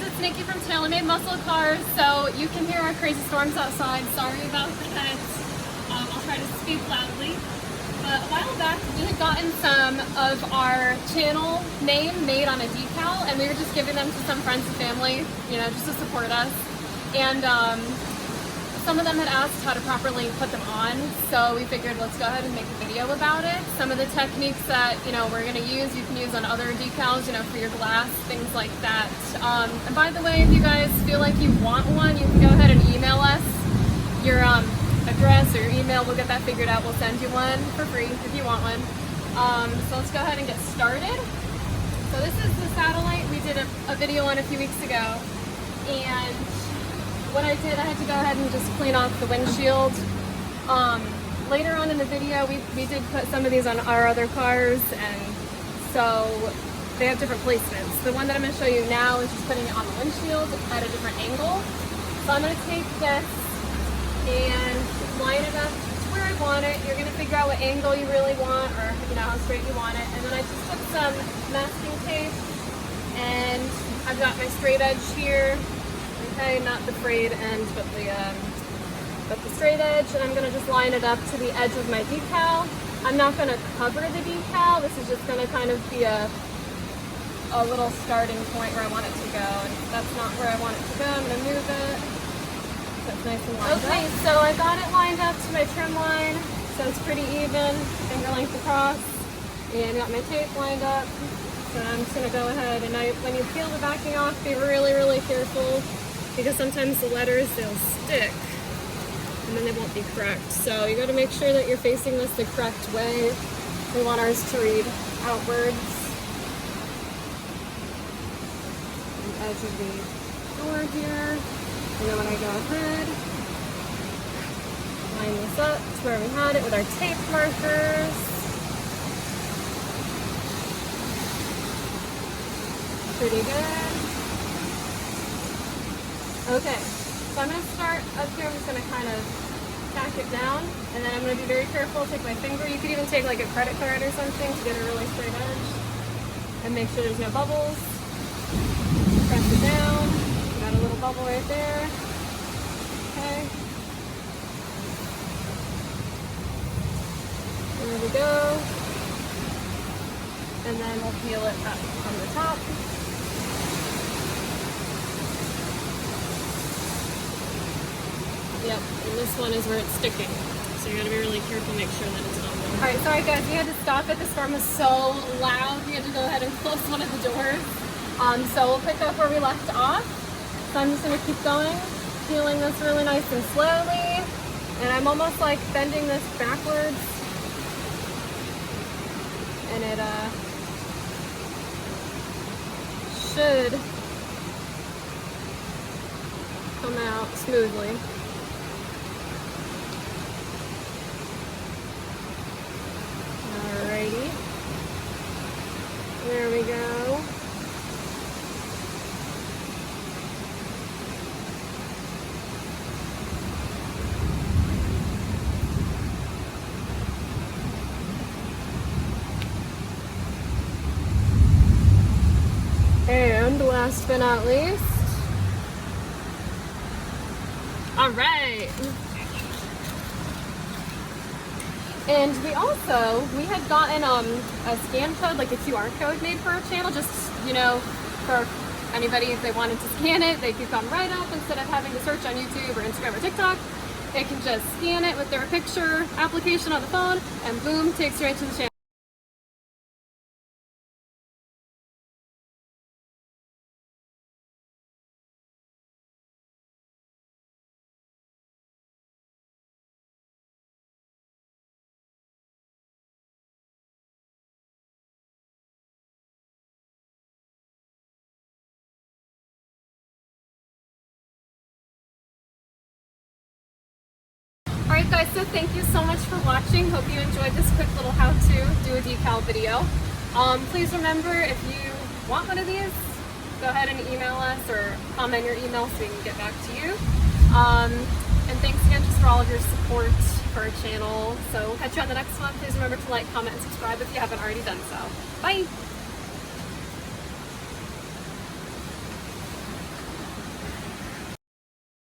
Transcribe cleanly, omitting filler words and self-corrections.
it's Nikki from TaylorMade Muscle Cars. So you can hear our crazy storms outside. Sorry about that. I'll try to speak loudly. But a while back, we had gotten some of our channel name made on a decal, and we were just giving them to some friends and family, you know, just to support us. And some of them had asked how to properly put them on, so we figured let's go ahead and make a video about it. Some of the techniques that, you know, we're gonna use, you can use on other decals, you know, for your glass, things like that. And by the way, if you guys feel like you want one, you can go ahead and email us your address or your email. We'll get that figured out. We'll send you one for free if you want one. So let's go ahead and get started. So this is the satellite we did a video on a few weeks ago, and what I did, I had to go ahead and just clean off the windshield. Later on in the video, we did put some of these on our other cars, and so they have different placements. The one that I'm going to show you now is just putting it on the windshield at a different angle. So I'm going to take this and line it up to where I want it. You're going to figure out what angle you really want, or you know how straight you want it. And then I just took some masking tape, and I've got my straight edge here. Okay, not the frayed end, but the straight edge, and I'm gonna just line it up to the edge of my decal. I'm not gonna cover the decal. This is just gonna kind of be a little starting point where I want it to go. And if that's not where I want it to go, I'm gonna move it so it's nice and lined up. Okay, so I got it lined up to my trim line, so it's pretty even, finger length across, and got my tape lined up. So I'm just gonna go ahead, and when you peel the backing off, be really, really careful, because sometimes the letters, they'll stick and then they won't be correct. So you got to make sure that you're facing this the correct way. We want ours to read outwards. The edge of the door here. And then when I go ahead, line this up to where we had it with our tape markers. Pretty good. Okay, so I'm going to start up here. I'm just going to kind of tack it down, and then I'm going to be very careful. Take my finger. You could even take like a credit card or something to get a really straight edge, and make sure there's no bubbles. Press it down. Got a little bubble right there. Okay. There we go. And then we'll peel it up from the top. Yep, and this one is where it's sticking. So you gotta be really careful, make sure that it's not there. Alright, sorry guys, we had to stop it. The storm was so loud. We had to go ahead and close one of the doors. So we'll pick up where we left off. So I'm just gonna keep going, peeling this really nice and slowly. And I'm almost like bending this backwards. And it should come out smoothly. Alrighty. There we go. And last but not least, all right. And we had gotten a scan code, like a QR code made for our channel, just, you know, for anybody, if they wanted to scan it, they could come right up instead of having to search on YouTube or Instagram or TikTok. They can just scan it with their picture application on the phone, and boom, takes you right to the channel. Alright guys, so thank you so much for watching. Hope you enjoyed this quick little how-to do a decal video. Please remember, if you want one of these, go ahead and email us or comment your email so we can get back to you. And thanks again just for all of your support for our channel. So we'll catch you on the next one. Please remember to like, comment, and subscribe if you haven't already done so. Bye!